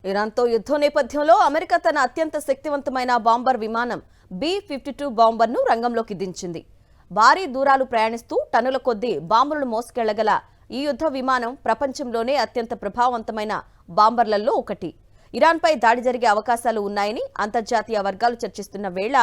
ఇరాన్తో యుద్ధం నేపథ్యంలో అమెరికా తన అత్యంత శక్తివంతమైన బాంబర్ విమానం B-52 బాంబర్ను రంగంలోకి దించింది. భారీ దూరాలు ప్రయాణిస్తూ టన్నుల కొద్దీ బాంబులను మోసుకెళ్లగల ఈ యుద్ధ విమానం ప్రపంచంలోనే అత్యంత ప్రభావవంతమైన బాంబర్లలో ఒకటి. ఇరాన్పై దాడి జరిగే అవకాశాలు ఉన్నాయని అంతర్జాతీయ వర్గాలు చర్చిస్తున్న వేళ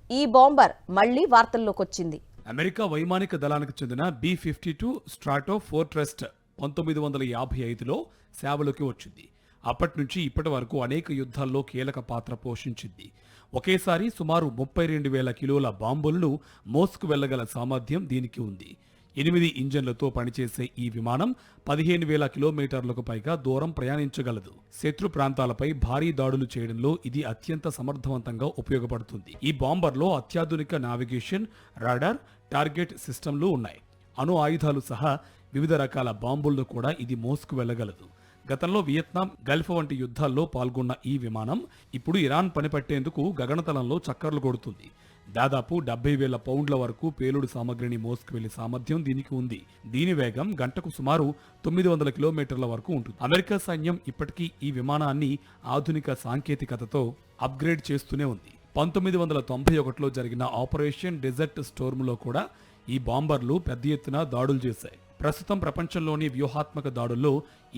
ఈ బాంబర్ మళ్లీ వార్తల్లోకొచ్చింది. అమెరికా వైమానిక దళానికి చెందిన B-52 స్ట్రాటో ఫోర్ట్రెస్ట్ 1955లో సేవలోకి వచ్చింది. అప్పటి నుంచి ఇప్పటి వరకు అనేక యుద్ధాల్లో కీలక పాత్ర పోషించింది. ఒకేసారి సుమారు 32,000 కిలోల బాంబులను మోసుకు వెళ్లగల సామర్థ్యం దీనికి ఉంది. 8 ఇంజన్లతో పనిచేసే ఈ విమానం 15,000 కిలోమీటర్లకు పైగా దూరం ప్రయాణించగలదు. శత్రు ప్రాంతాలపై భారీ దాడులు చేయడంలో ఇది అత్యంత సమర్థవంతంగా ఉపయోగపడుతుంది. ఈ బాంబర్లో అత్యాధునిక నావిగేషన్, రాడార్, టార్గెట్ సిస్టంలు ఉన్నాయి. అణు ఆయుధాలు సహా వివిధ రకాల బాంబులను కూడా ఇది మోసుకు వెళ్లగలదు. గతంలో వియత్నాం, గల్ఫ్ వంటి యుద్ధాల్లో పాల్గొన్న ఈ విమానం ఇప్పుడు ఇరాన్ పనిపట్టేందుకు గగనతలంలో చక్కర్లు కొడుతుంది. దాదాపు 70,000 పౌండ్ల వరకు పేలుడు సామగ్రిని మోసుకు వెళ్లే సామర్థ్యం దీనికి ఉంది. దీని వేగం గంటకు సుమారు 900 కిలోమీటర్ల వరకు ఉంటుంది. అమెరికా సైన్యం ఇప్పటికీ ఈ విమానాన్ని ఆధునిక సాంకేతికతతో అప్గ్రేడ్ చేస్తూనే ఉంది. 1991లో జరిగిన ఆపరేషన్ డెజర్ట్ స్టోర్మ్లో కూడా ఈ బాంబర్లు పెద్ద ఎత్తున దాడులు చేశాయి. ప్రస్తుతం ప్రపంచంలోని వ్యూహాత్మక దాడుల్లో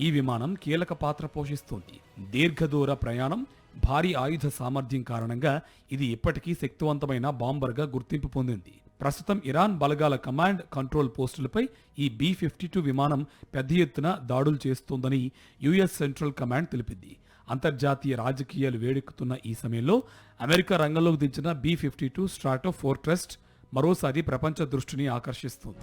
ఈ విమానం కీలక పాత్ర పోషిస్తుంది. దీర్ఘదూర ప్రయాణం, భారీ ఆయుధ సామర్థ్యం కారణంగా ఇది ఇప్పటికీ శక్తివంతమైన బాంబర్గా గుర్తింపు పొందింది. ప్రస్తుతం ఇరాన్ బలగాల కమాండ్ కంట్రోల్ పోస్టులపై ఈ B-52 విమానం పెద్ద ఎత్తున దాడులు చేస్తోందని యుఎస్ సెంట్రల్ కమాండ్ తెలిపింది. అంతర్జాతీయ రాజకీయాలు వేడెక్కుతున్న ఈ సమయంలో అమెరికా రంగంలోకి దించిన B-52 స్ట్రాటో ఫోర్ట్రెస్ట్ మరోసారి ప్రపంచ దృష్టిని ఆకర్షిస్తుంది.